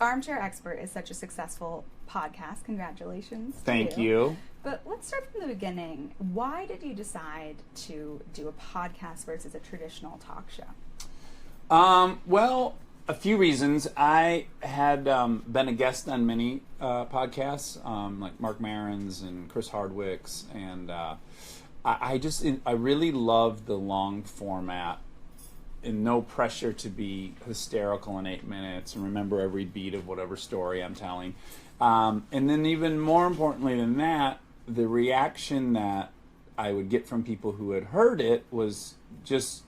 Armchair Expert is such a successful podcast. Congratulations. Thank you. But let's start from the beginning. Why did you decide to do a podcast versus a traditional talk show? Well, a few reasons. I had been a guest on many podcasts, like Mark Maron's and Chris Hardwick's, and I really loved the long format and no pressure to be hysterical in 8 minutes and remember every beat of whatever story I'm telling. And then even more importantly than that, the reaction that I would get from people who had heard it was just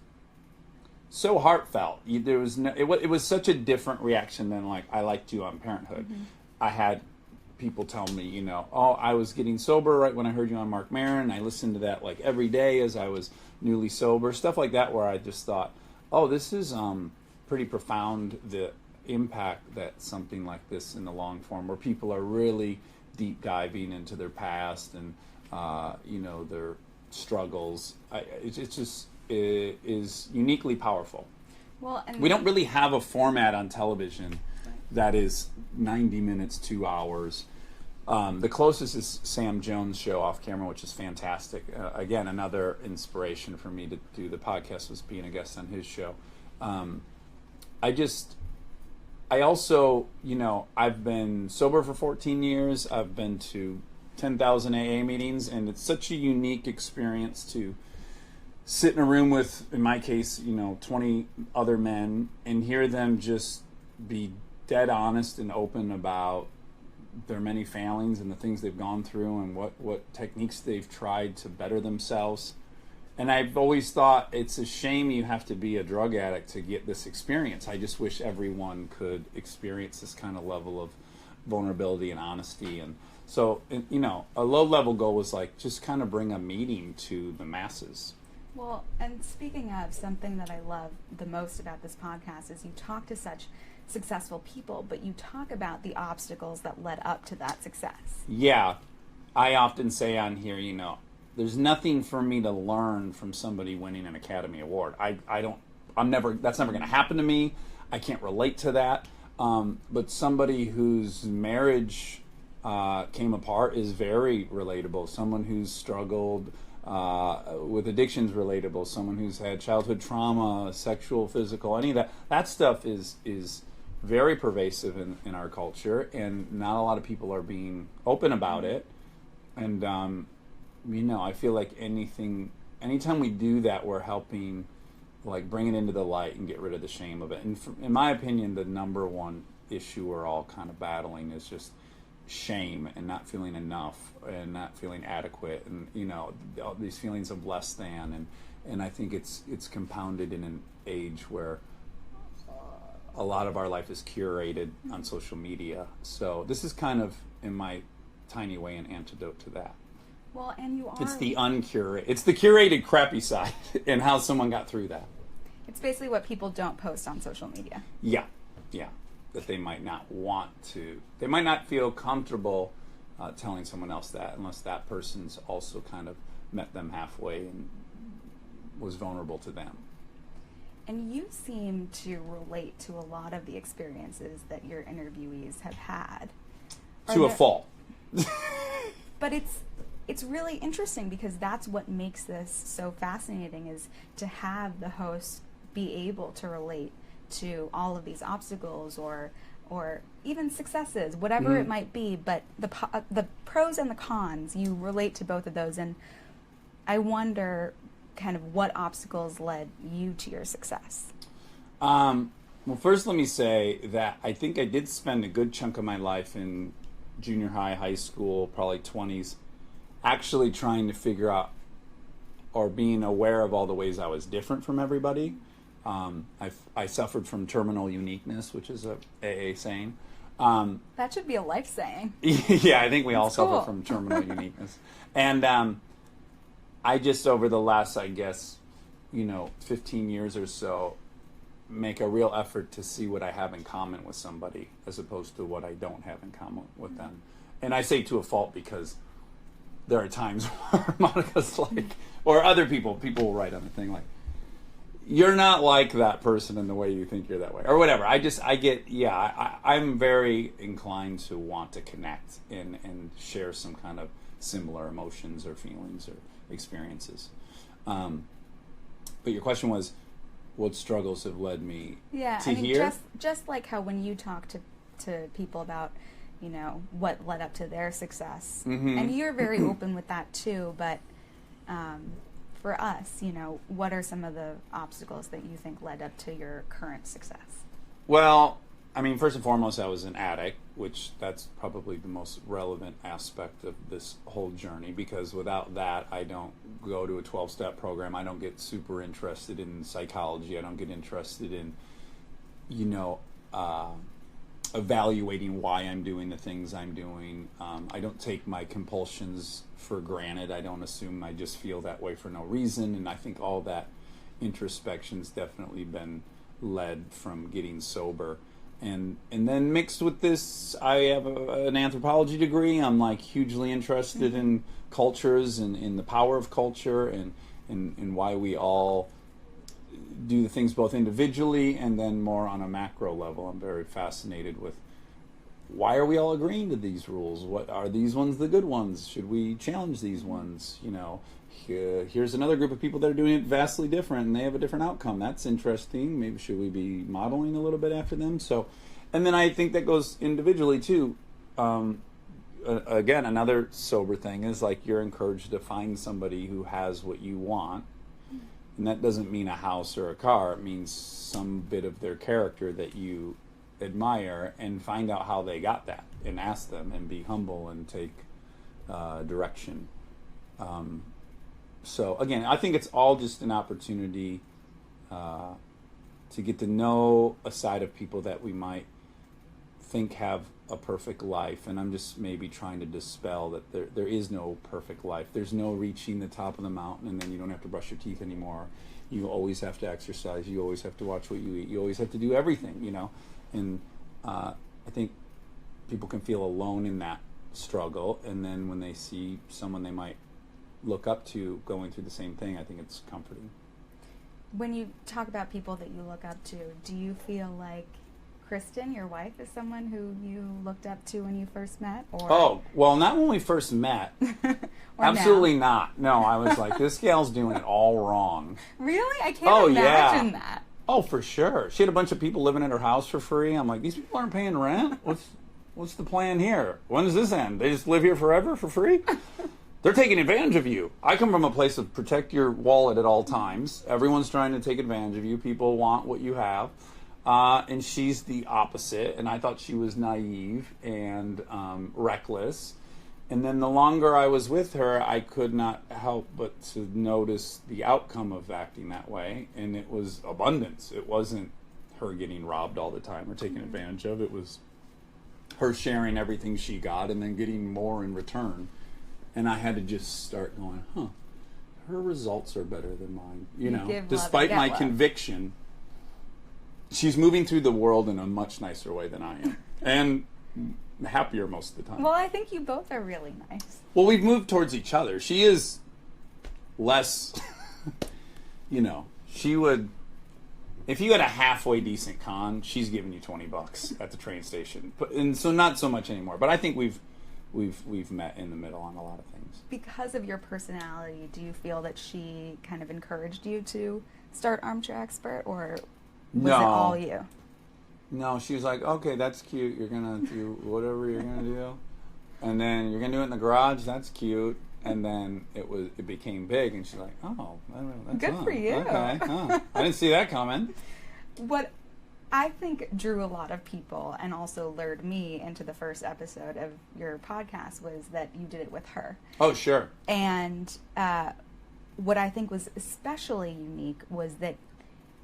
so heartfelt. There was it was such a different reaction than like I liked you on Parenthood. Mm-hmm. I had people tell me, oh, I was getting sober right when I heard you on Mark Maron. I listened to that like every day as I was newly sober, stuff like that, where I just thought, oh, this is pretty profound, the impact that something like this in the long form, where people are really deep diving into their past and their struggles. It is uniquely powerful. Well, and we don't really have a format on television that is 90 minutes, 2 hours. The closest is Sam Jones' show Off Camera, which is fantastic. Again, another inspiration for me to do the podcast was being a guest on his show. I also, I've been sober for 14 years. I've been to 10,000 AA meetings, and it's such a unique experience to sit in a room with, in my case, 20 other men and hear them just be dead honest and open about their many failings and the things they've gone through and what techniques they've tried to better themselves. And I've always thought it's a shame you have to be a drug addict to get this experience. I just wish everyone could experience this kind of level of vulnerability and honesty. And so, a low-level goal was like just kind of bring a meeting to the masses. Well, and speaking of, something that I love the most about this podcast is you talk to such successful people, but you talk about the obstacles that led up to that success. Yeah. I often say on here, there's nothing for me to learn from somebody winning an Academy Award. That's never going to happen to me. I can't relate to that. But somebody whose marriage came apart is very relatable. Someone who's struggled with addictions, relatable. Someone who's had childhood trauma, sexual, physical, any of that stuff is very pervasive in our culture, and not a lot of people are being open about it. And I feel like anytime we do that, we're helping like bring it into the light and get rid of the shame of it. And in my opinion, the number one issue we're all kind of battling is just shame and not feeling enough and not feeling adequate, and all these feelings of less than, and I think it's compounded in an age where a lot of our life is curated on social media. So this is kind of, in my tiny way, an antidote to that. Well, and you are... It's the curated crappy side and how someone got through that. It's basically what people don't post on social media. Yeah. That they might not want to. They might not feel comfortable telling someone else that unless that person's also kind of met them halfway and was vulnerable to them. And you seem to relate to a lot of the experiences that your interviewees have had. To a fault. But it's really interesting because that's what makes this so fascinating, is to have the host be able to relate to all of these obstacles or even successes, whatever it might be. But the pros and the cons, you relate to both of those. And I wonder kind of what obstacles led you to your success. Well, first let me say that I think I did spend a good chunk of my life in junior high, high school, probably 20s, actually trying to figure out or being aware of all the ways I was different from everybody. I suffered from terminal uniqueness, which is a AA saying. That should be a life saying. Yeah, I think we all cool. suffer from terminal uniqueness. And I just, over the last, 15 years or so, make a real effort to see what I have in common with somebody as opposed to what I don't have in common with them. And I say to a fault because there are times where Monica's like, or other people will write on the thing like, you're not like that person in the way you think you're that way, or whatever. I'm very inclined to want to connect and share some kind of similar emotions or feelings or experiences. But your question was, what struggles have led me to here? Just like how when you talk to people about, what led up to their success, and you're very open with that too, but for us, what are some of the obstacles that you think led up to your current success? Well, I mean, first and foremost, I was an addict, which that's probably the most relevant aspect of this whole journey, because without that, I don't go to a 12-step program. I don't get super interested in psychology. I don't get interested in, evaluating why I'm doing the things I'm doing. I don't take my compulsions for granted. I don't assume I just feel that way for no reason. And I think all that introspection's definitely been led from getting sober. And then mixed with this, I have an anthropology degree. I'm like hugely interested in cultures and in the power of culture and why we all do the things both individually and then more on a macro level. I'm very fascinated with why are we all agreeing to these rules? What are these ones the good ones? Should we challenge these ones? Here's another group of people that are doing it vastly different and they have a different outcome. That's interesting. Maybe should we be modeling a little bit after them? So, and then I think that goes individually too. Again, another sober thing is like you're encouraged to find somebody who has what you want. And that doesn't mean a house or a car. It means some bit of their character that you admire, and find out how they got that and ask them and be humble and take direction. So again, I think it's all just an opportunity to get to know a side of people that we might think have a perfect life, and I'm just maybe trying to dispel that there is no perfect life. There's no reaching the top of the mountain and then you don't have to brush your teeth anymore. You always have to exercise. You always have to watch what you eat. You always have to do everything, And I think people can feel alone in that struggle, and then when they see someone they might look up to going through the same thing, I think it's comforting. When you talk about people that you look up to, do you feel like Kristen, your wife, is someone who you looked up to when you first met? Or? Oh, well, not when we first met. Absolutely not. No, I was like, this gal's doing it all wrong. Really? I can't imagine that. Oh, for sure. She had a bunch of people living at her house for free. I'm like, these people aren't paying rent? What's the plan here? When does this end? They just live here forever for free? They're taking advantage of you. I come from a place of protect your wallet at all times. Everyone's trying to take advantage of you. People want what you have. And she's the opposite, and I thought she was naive and reckless. And then the longer I was with her, I could not help but to notice the outcome of acting that way, and it was abundance. It wasn't her getting robbed all the time or taken advantage of. It was her sharing everything she got and then getting more in return. And I had to just start going, her results are better than mine. Despite my conviction, she's moving through the world in a much nicer way than I am. And happier most of the time. Well, I think you both are really nice. Well, we've moved towards each other. She is less, she would, if you had a halfway decent con, she's giving you $20 at the train station. And so not so much anymore. But I think we've met in the middle on a lot of things. Because of your personality, do you feel that she kind of encouraged you to start Armchair Expert, or was it all you? No, she was like, okay, that's cute. You're going to do whatever you're going to do. And then you're going to do it in the garage. That's cute. And then it became big, and she's like, oh, that's good for you. Okay, I didn't see that coming. What I think drew a lot of people and also lured me into the first episode of your podcast was that you did it with her. Oh, sure. And what I think was especially unique was that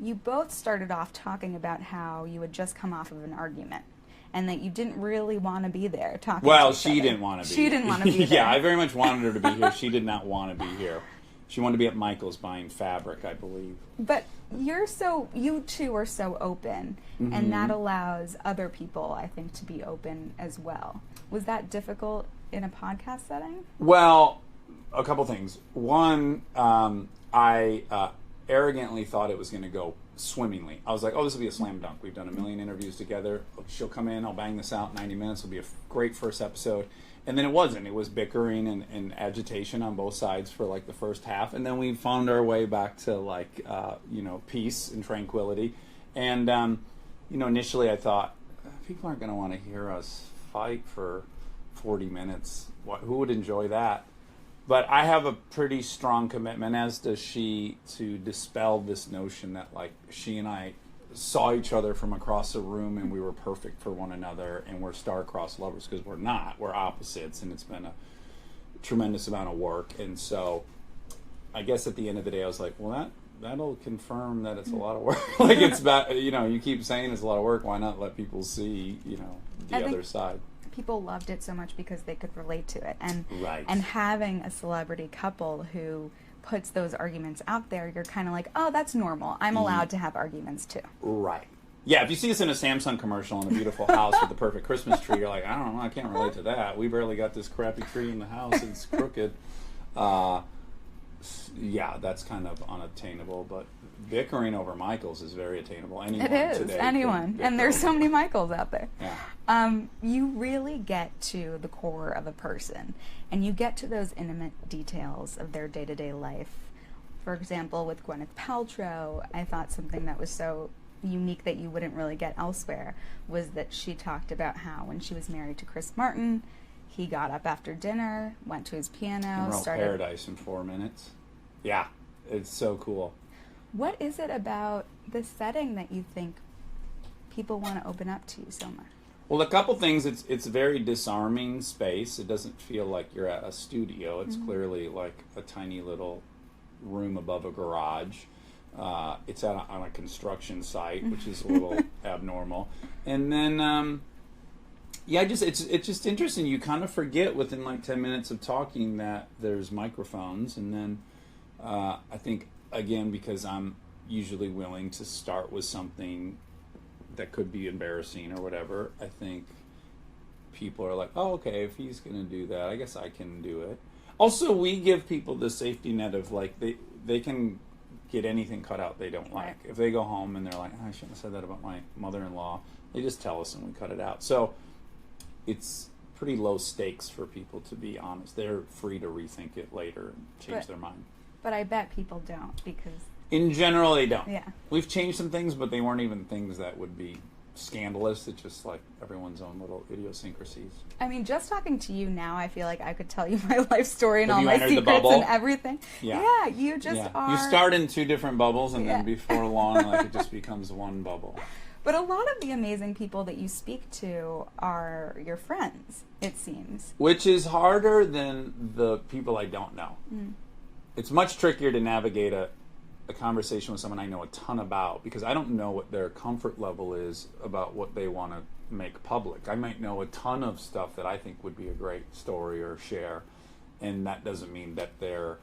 you both started off talking about how you had just come off of an argument and that you didn't really want to be there talking to each other. Didn't want to be. She didn't want to be there. Yeah, I very much wanted her to be here. She did not want to be here. She wanted to be at Michael's buying fabric, I believe. But you two are so open, and that allows other people, I think, to be open as well. Was that difficult in a podcast setting? Well, a couple things. One, I arrogantly thought it was going to go swimmingly. I was like, oh, this will be a slam dunk. We've done a million interviews together. She'll come in, I'll bang this out in 90 minutes. It'll be a great first episode. And then it wasn't. It was bickering and agitation on both sides for like the first half. And then we found our way back to like, peace and tranquility. And, initially I thought, people aren't going to want to hear us fight for 40 minutes. Who would enjoy that? But I have a pretty strong commitment, as does she, to dispel this notion that like she and I saw each other from across the room and we were perfect for one another and we're star-crossed lovers, because we're not. We're opposites, and it's been a tremendous amount of work. And so I guess at the end of the day I was like, well, that'll confirm that it's a lot of work. Like, it's about, you keep saying it's a lot of work, why not let people see, the other side? People loved it so much because they could relate to it, and right. And having a celebrity couple who puts those arguments out there, you're kind of like, oh, that's normal. I'm allowed to have arguments too. Right. Yeah, if you see us in a Samsung commercial in a beautiful house with the perfect Christmas tree, you're like, I don't know, I can't relate to that. We barely got this crappy tree in the house. It's crooked. Yeah, that's kind of unattainable, but bickering over Michaels is very attainable. Anyone it is, today anyone. And there's so many Michaels out there. Yeah. You really get to the core of a person, and you get to those intimate details of their day-to-day life. For example, with Gwyneth Paltrow, I thought something that was so unique that you wouldn't really get elsewhere was that she talked about how when she was married to Chris Martin, he got up after dinner, went to his piano, started Paradise in 4 minutes. Yeah, it's so cool. What is it about this setting that you think people want to open up to you so much? Well, a couple things. It's a very disarming space. It doesn't feel like you're at a studio. It's clearly like a tiny little room above a garage. It's on a construction site, which is a little abnormal. And then, it's just interesting. You kind of forget within like 10 minutes of talking that there's microphones. And then I think, again, because I'm usually willing to start with something that could be embarrassing or whatever, I think people are like, oh, okay, if he's going to do that, I guess I can do it. Also, we give people the safety net of like they can get anything cut out they don't like. Right. If they go home and they're like, oh, I shouldn't have said that about my mother-in-law, they just tell us and we cut it out. So it's pretty low stakes for people, to be honest. They're free to rethink it later and change their mind. But I bet people don't, because... In general, they don't. Yeah. We've changed some things, but they weren't even things that would be scandalous. It's just like everyone's own little idiosyncrasies. I mean, just talking to you now, I feel like I could tell you my life story and Have all you my entered the secrets bubble? and everything. Yeah. You just are... You start in two different bubbles, and then before long, like, it just becomes one bubble. But a lot of the amazing people that you speak to are your friends, it seems. Which is harder than the people I don't know. Mm. It's much trickier to navigate a conversation with someone I know a ton about, because I don't know what their comfort level is about what they want to make public. I might know a ton of stuff that I think would be a great story or share, and that doesn't mean that they're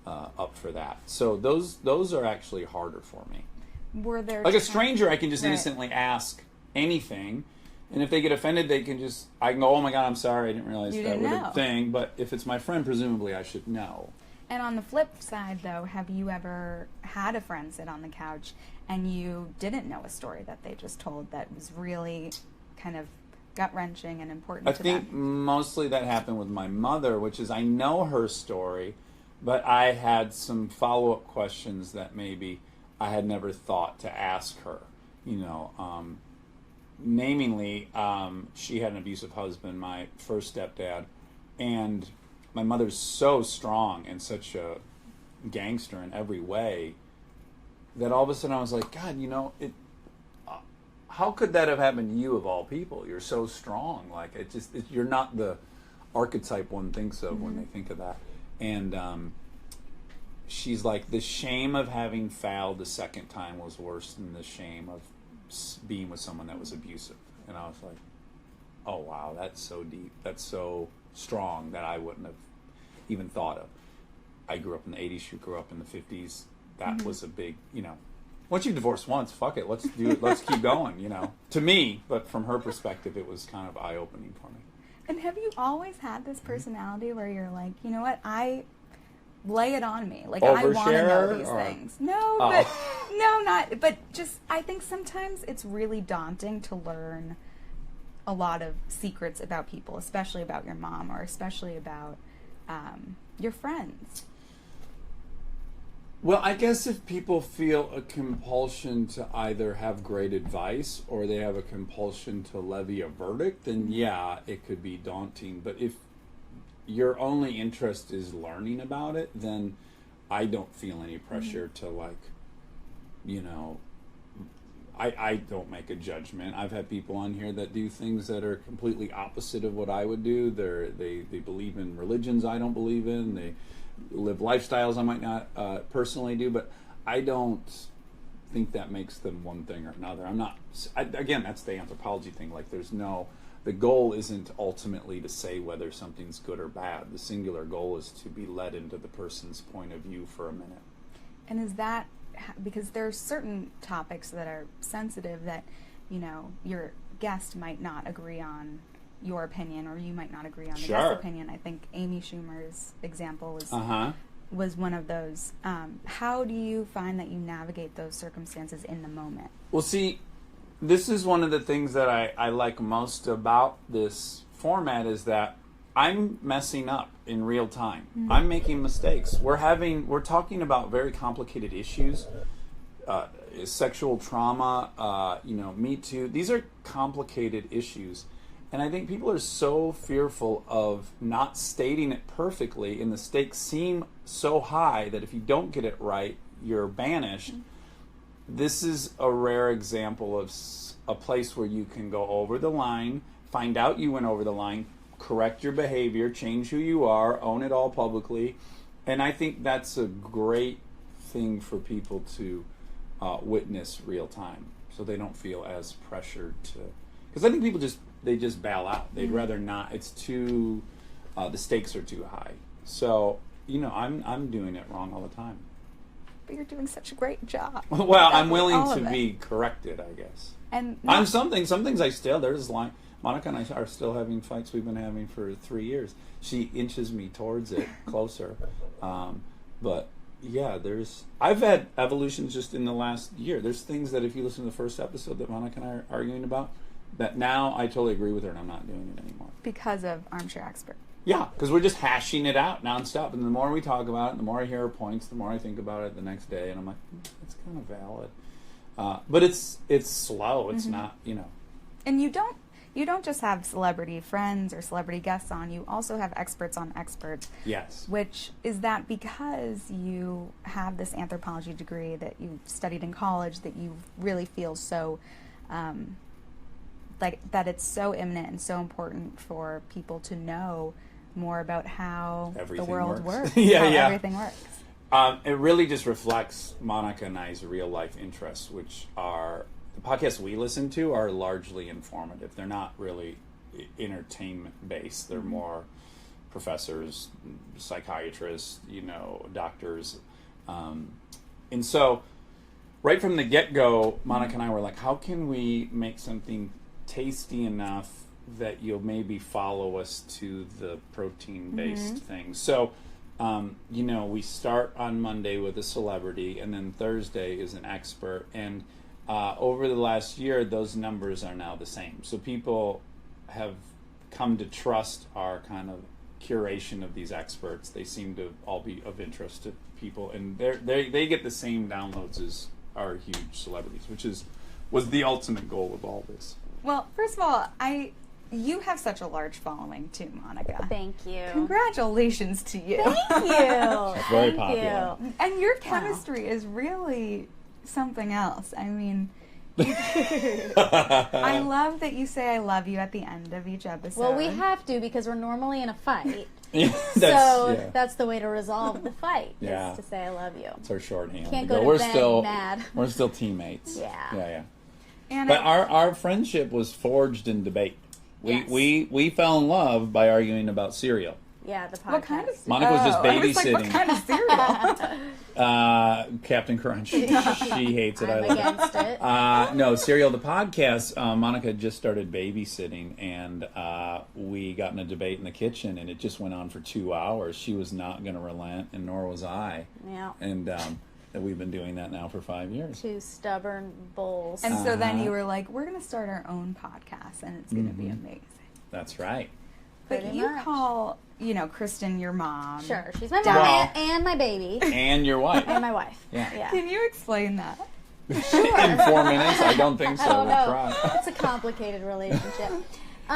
up for that. So those are actually harder for me. Were there like a stranger, I can just innocently ask anything, and if they get offended, I can go, oh my God, I'm sorry, I didn't realize that was a thing. But if it's my friend, presumably I should know. And on the flip side, though, have you ever had a friend sit on the couch and you didn't know a story that they just told that was really kind of gut-wrenching and important to them? I think mostly that happened with my mother, which is I know her story, but I had some follow-up questions that maybe I had never thought to ask her. Namely, she had an abusive husband, my first stepdad, and my mother's so strong and such a gangster in every way that all of a sudden I was like, God, how could that have happened to you of all people? You're so strong. Like, you're not the archetype one thinks of when they think of that. And she's like, the shame of having failed the second time was worse than the shame of being with someone that was abusive. And I was like, oh wow, that's so deep. That's so strong that I wouldn't have even thought of. I grew up in the 80s, she grew up in the 50s. That was a big, once you've divorced once, fuck it, let's do it, let's keep going, To me, but from her perspective, it was kind of eye-opening for me. And have you always had this personality where you're like, you know what, I lay it on me. Like, I want to know these Overshare, or- things. No, but no, not. But just, I think sometimes it's really daunting to learn a lot of secrets about people, especially about your mom, or especially about your friends. Well, I guess if people feel a compulsion to either have great advice or they have a compulsion to levy a verdict, then yeah, it could be daunting. But if your only interest is learning about it, then I don't feel any pressure to, like, you know, I don't make a judgment. I've had people on here that do things that are completely opposite of what I would do. They believe in religions I don't believe in. They live lifestyles I might not personally do, but I don't think that makes them one thing or another. Again, that's the anthropology thing. Like, the goal isn't ultimately to say whether something's good or bad. The singular goal is to be led into the person's point of view for a minute. And is that because there are certain topics that are sensitive that, you know, your guest might not agree on your opinion, or you might not agree on the guest's opinion. I think Amy Schumer's example was one of those. How do you find that you navigate those circumstances in the moment? Well, see, this is one of the things that I like most about this format, is that I'm messing up in real time. Mm-hmm. I'm making mistakes. We're talking about very complicated issues, sexual trauma, Me Too. These are complicated issues. And I think people are so fearful of not stating it perfectly, and the stakes seem so high that if you don't get it right, you're banished. Mm-hmm. This is a rare example of a place where you can go over the line, find out you went over the line, correct your behavior, change who you are, own it all publicly. And I think that's a great thing for people to witness real time, so they don't feel as pressured to. Because I think people just bail out. They'd rather not. It's too, the stakes are too high. So, I'm doing it wrong all the time. But you're doing such a great job. Well, I'm willing to be corrected, I guess. And I'm some things I still, there's a line. Monica and I are still having fights we've been having for 3 years. She inches me towards it closer. But yeah, I've had evolutions just in the last year. There's things that if you listen to the first episode that Monica and I are arguing about, that now I totally agree with her and I'm not doing it anymore. Because of Armchair Expert. Yeah, because we're just hashing it out nonstop. And the more we talk about it, the more I hear her points, the more I think about it the next day. And I'm like, it's kind of valid. But it's slow. It's not, And you don't just have celebrity friends or celebrity guests on. You also have experts on experts. Yes. Which is that because you have this anthropology degree that you studied in college, that you really feel so... that it's so imminent and so important for people to know more about how everything the world works. Everything works. It really just reflects Monica and I's real life interests, which are the podcasts we listen to are largely informative. They're not really entertainment based. They're more professors, psychiatrists, doctors, and so right from the get go, Monica and I were like, how can we make something tasty enough that you'll maybe follow us to the protein-based thing. So, we start on Monday with a celebrity, and then Thursday is an expert. And over the last year, those numbers are now the same. So people have come to trust our kind of curation of these experts. They seem to all be of interest to people, and they get the same downloads as our huge celebrities, which was the ultimate goal of all this. Well, first of all, you have such a large following too, Monica. Thank you. Congratulations to you. Thank you. It's very popular. And your chemistry is really something else. I mean, I love that you say I love you at the end of each episode. Well, we have to because we're normally in a fight. That's the way to resolve the fight, is to say I love you. It's our shorthand. Can't go to bed mad. We're still teammates. Yeah. But our friendship was forged in debate. We fell in love by arguing about cereal. Yeah, the podcast. What kind of Monica was just I was like, what babysitting. kind of cereal? Captain Crunch. She hates it. I'm I love against it. No, Serial, the podcast, Monica just started babysitting, and we got in a debate in the kitchen, and it just went on for 2 hours. She was not going to relent, and nor was I. Yeah. And we've been doing that now for 5 years. 2 stubborn bulls. And so then you were like, we're going to start our own podcast, and it's going to be amazing. That's right. But Pretty you much. call, Kristen your mom. Sure, she's my Dad. mom Well- and my baby And your wife. and my wife. Yeah. Can you explain that? In 4 minutes? I don't think so. I don't We'll know. try. It's a complicated relationship.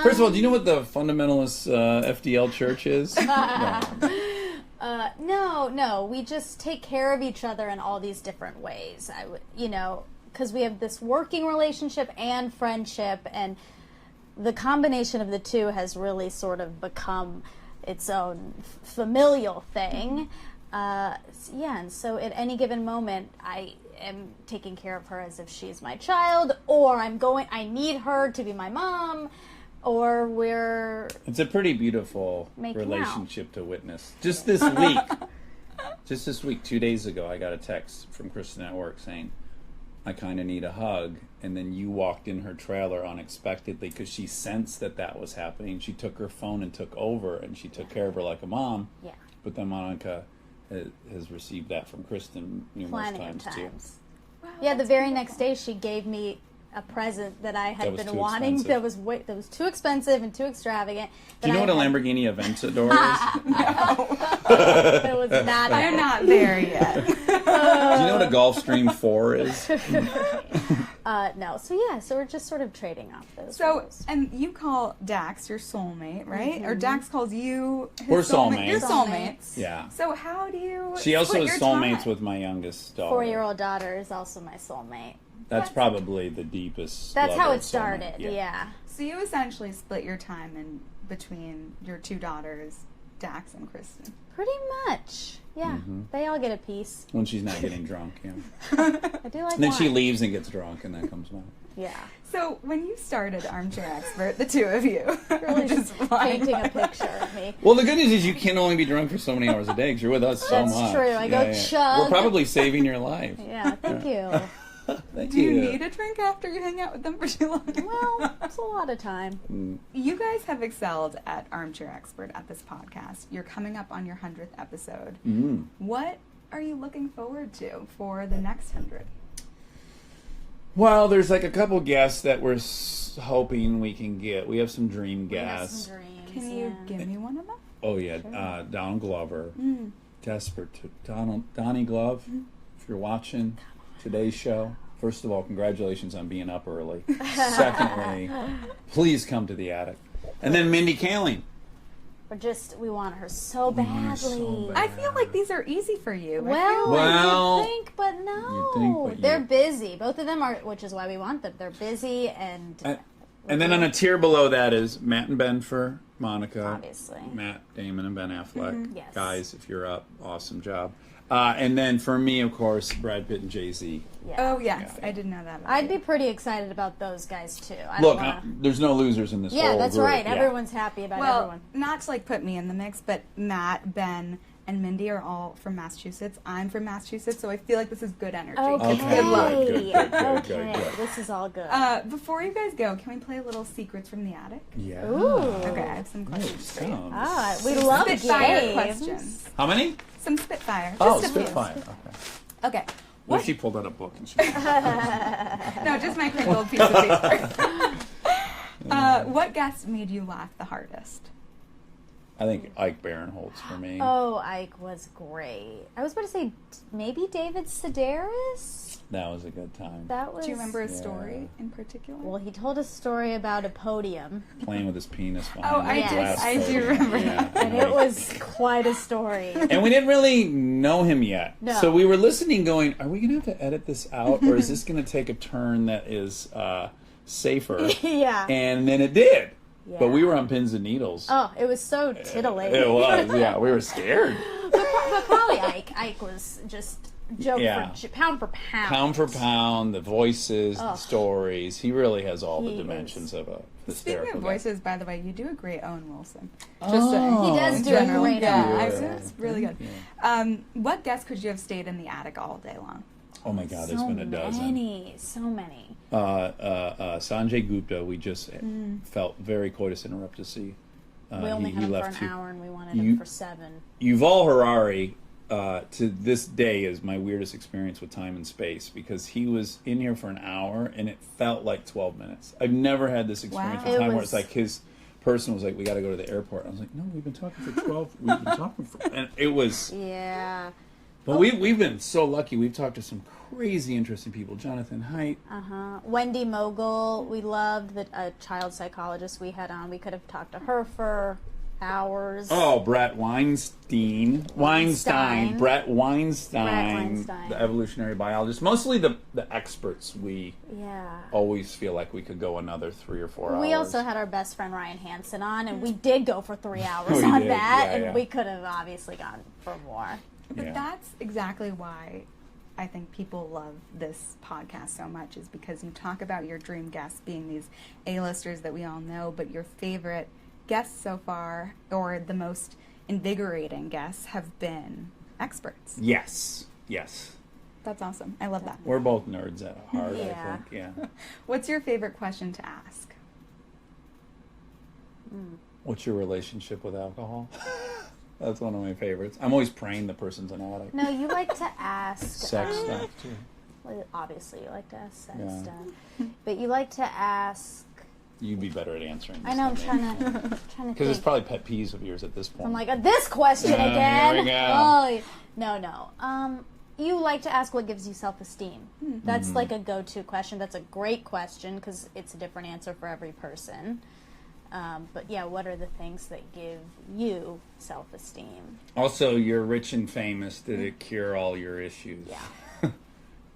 First of all, do you know what the fundamentalist FDL church is? No. We just take care of each other in all these different ways. Because we have this working relationship and friendship, and the combination of the two has really sort of become its own familial thing. And so at any given moment, I am taking care of her as if she's my child, or I need her to be my mom, or we're It's a pretty beautiful Making relationship to witness. Just this week, 2 days ago, I got a text from Kristen at work saying, I kind of need a hug. And then you walked in her trailer unexpectedly because she sensed that was happening. She took her phone and took over, and she took care of her like a mom. Yeah. But then Monica has received that from Kristen numerous plenty of times, too. times. Yeah, the very next day she gave me a present that I That had was been too wanting. expensive. That was too expensive and too extravagant. Do you know what a Lamborghini Aventador is? It was not. I'm not there yet. Do you know what a Gulfstream 4 is? No. So we're just sort of trading off those. So, roles. and you call Dax your soulmate, right? Or Dax calls you his We're soulmate. soulmates. You're soulmates. Yeah. So how do you She also split is your soulmates time? with my youngest daughter. 4-year-old daughter is also my soulmate. That's probably the deepest. That's how level it of soulmate. started. Yeah. So you essentially split your time in between your 2 daughters, Dax and Kristen. Pretty much. Yeah. They all get a piece. When she's not getting drunk, yeah. I do like And then she wine. leaves and gets drunk, and then comes back. Yeah. So when you started Armchair Expert, the 2 of you, Really just painting a picture of me. Well, the good news is you can only be drunk for so many hours a day because you're with us so That's much. true. I go chug. We're probably saving your life. Yeah. Thank you. Thank Do you need a drink after you hang out with them for too long? Well, it's a lot of time. You guys have excelled at Armchair Expert at this podcast. You're coming up on your 100th episode. What are you looking forward to for the next 100? Well, there's like a couple guests that we're hoping we can get. We have some dream We have guests. some dreams. Can you give me one of them? Oh yeah, Donald Glover. Desperate to Donnie Glove. If you're watching today's show, first of all, congratulations on being up early. Secondly, please come to the attic. And then Mindy Kaling. We want her so badly. so bad. I feel like these are easy for you. Well, you think, but no. you think, but They're you- busy. Both of them are, which is why we want them. They're busy and And then on a tier below that is Matt and Ben for Monica. obviously. Matt Damon and Ben Affleck. Yes. Guys, if you're up, awesome job. And then for me, of course, Brad Pitt and Jay-Z. Yeah. Oh, yes. Yeah. I didn't know that about I'd you. be pretty excited about those guys too. I Look, don't wanna... there's no losers in this Yeah, whole that's group. right. Yeah. Everyone's happy about Well, everyone. not to like put me in the mix, but Matt, Ben, and Mindy are all from Massachusetts. I'm from Massachusetts, so I feel like this is good energy. Okay. It's good luck. Okay. This is all good. Before you guys go, can we play a little Secrets from the Attic? Yeah. Ooh. Okay, I have some questions for you. Ah, we love Spitfire games. questions. How many? Some Spitfire. Oh, Just a few. Spitfire. Okay. Okay. What if she pulled out a book and she... No, just my crinkled piece of paper. What guest made you laugh the hardest? I think Ike Barinholtz for me. Oh, Ike was great. I was about to say maybe David Sedaris. That was a good time. That was. Do you remember a Yeah. story in particular? Well, he told a story about a podium, Playing with his penis Oh, behind I the did- glass I do podium. remember Yeah. and it was quite a story. And we didn't really know him yet. No. So we were listening going, are we going to have to edit this out? Or is this going to take a turn that is safer? Yeah. And then it did. Yeah. But we were on pins and needles. Oh, it was so titillating. It was, yeah. We were scared. but probably Ike. Ike was just pound for pound. Pound for pound, the voices, the stories. He really has all the dimensions of a hysterical Speaking of guy. voices, by the way, you do a great Owen Wilson. Oh, saying. He does do a great It's really good. What guest could you have stayed in the attic all day long? Oh my God, there's been a dozen. So many. Sanjay Gupta, we just felt very coitus interruptus-y. We only had him for an hour, and we wanted him for 7. Yuval Harari, to this day, is my weirdest experience with time and space, because he was in here for an hour, and it felt like 12 minutes. I've never had this experience with time where it's like his person was like, "We got to go to the airport." I was like, "No, we've been talking for 12. We've been talking for," and it was. Yeah. But we've been so lucky. We've talked to some crazy interesting people. Jonathan Haidt. Wendy Mogul, we loved, a child psychologist we had on. We could have talked to her for hours. Oh, Brett Weinstein. Brett Weinstein. The evolutionary biologist. Mostly the experts. We always feel like we could go another 3 or 4 hours. We also had our best friend Ryan Hansen on, and we did go for 3 hours on that, and we could have obviously gone for more. But that's exactly why I think people love this podcast so much, is because you talk about your dream guests being these A-listers that we all know, but your favorite guests so far, or the most invigorating guests, have been experts. Yes. That's awesome. I love that. We're both nerds at heart, I think. What's your favorite question to ask? What's your relationship with alcohol? That's one of my favorites. I'm always praying the person's an addict. No, you like to ask sex stuff too. Well, obviously, you like to ask sex stuff, but you like to ask. You'd be better at answering this. I know. I'm trying to because it's probably pet peeves of yours at this point. I'm like, this question again. Here we go. Oh, no. You like to ask what gives you self-esteem. That's like a go-to question. That's a great question because it's a different answer for every person. But yeah, what are the things that give you self-esteem? Also, you're rich and famous. Did it cure all your issues?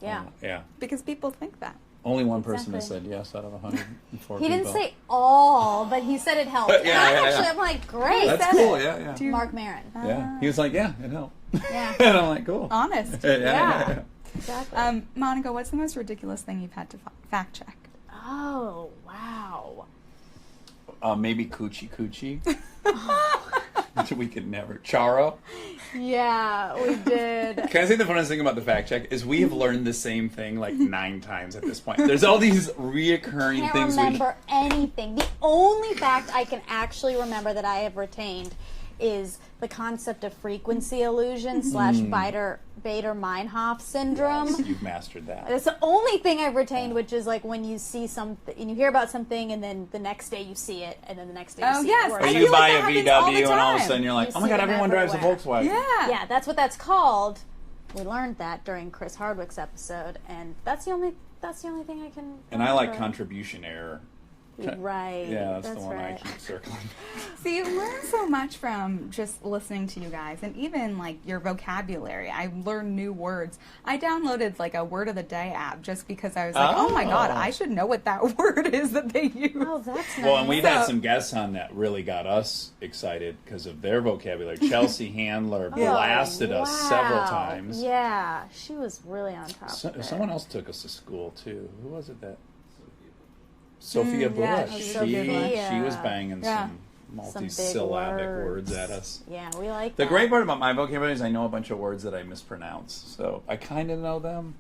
Yeah. Yeah. Because people think that. Only one person has said yes out of 104 He people. didn't say all, but he said it helped. I'm like, great. That's cool, yeah. Mark Maron. Yeah. He was like, yeah, it helped. Yeah. And I'm like, cool. Honest. Yeah. Exactly. Monica, what's the most ridiculous thing you've had to fact check? Oh, wow. Maybe Coochie. We could never. Charo? Yeah, we did. Can I say the funniest thing about the fact check is we have learned the same thing like 9 times at this point. There's all these reoccurring things. I can't remember anything. The only fact I can actually remember that I have retained is the concept of frequency illusion / Bader-Meinhof syndrome. Yes, you've mastered that. That's the only thing I've retained, which is like when you see something, and you hear about something, and then the next day you see it, and then the next day you see it. Or you buy a VW, and all of a sudden you're like, oh my God, everyone drives a Volkswagen. Yeah, that's what that's called. We learned that during Chris Hardwick's episode, and that's the only thing I can. And I like contribution error. Right. Yeah, that's the one I keep circling. See, you learn so much from just listening to you guys, and even like your vocabulary. I learned new words. I downloaded like a word of the day app just because I was like, oh my God, I should know what that word is that they use. Oh, that's nice. Well, and we've had some guests on that really got us excited because of their vocabulary. Chelsea Handler blasted us several times. Yeah, she was really on top of it. Someone else took us to school too. Who was it that? Sophia Bush. Yeah, she was banging some multi-syllabic words at us. Yeah, we like that. The that. great part about my vocabulary is I know a bunch of words that I mispronounce, so I kind of know them.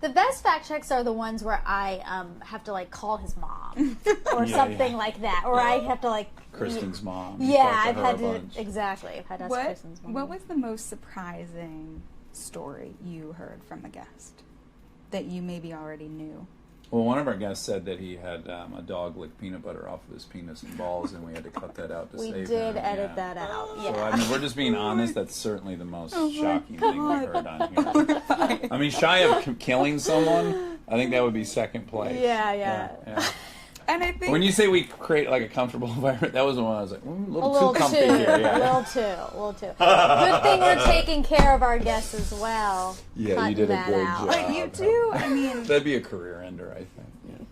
The best fact checks are the ones where I have to like call his mom or something like that, or I have to like Kristen's mom. I've had to exactly. I've had to ask Kristen's mom. What was the most surprising story you heard from a guest that you maybe already knew? Well, one of our guests said that he had a dog lick peanut butter off of his penis and balls, and we had to cut that out to save him. We did edit that out, So, I mean, we're just being honest. That's certainly the most shocking thing we heard on here. I mean, shy of killing someone, I think that would be second place. Yeah. And I think when you say we create like a comfortable environment, that was the one I was like, a little too comfy here. Yeah. A little too. Good thing we're taking care of our guests as well. Yeah, you did a great job. But you do. I mean, that'd be a career ender, I think. Yeah.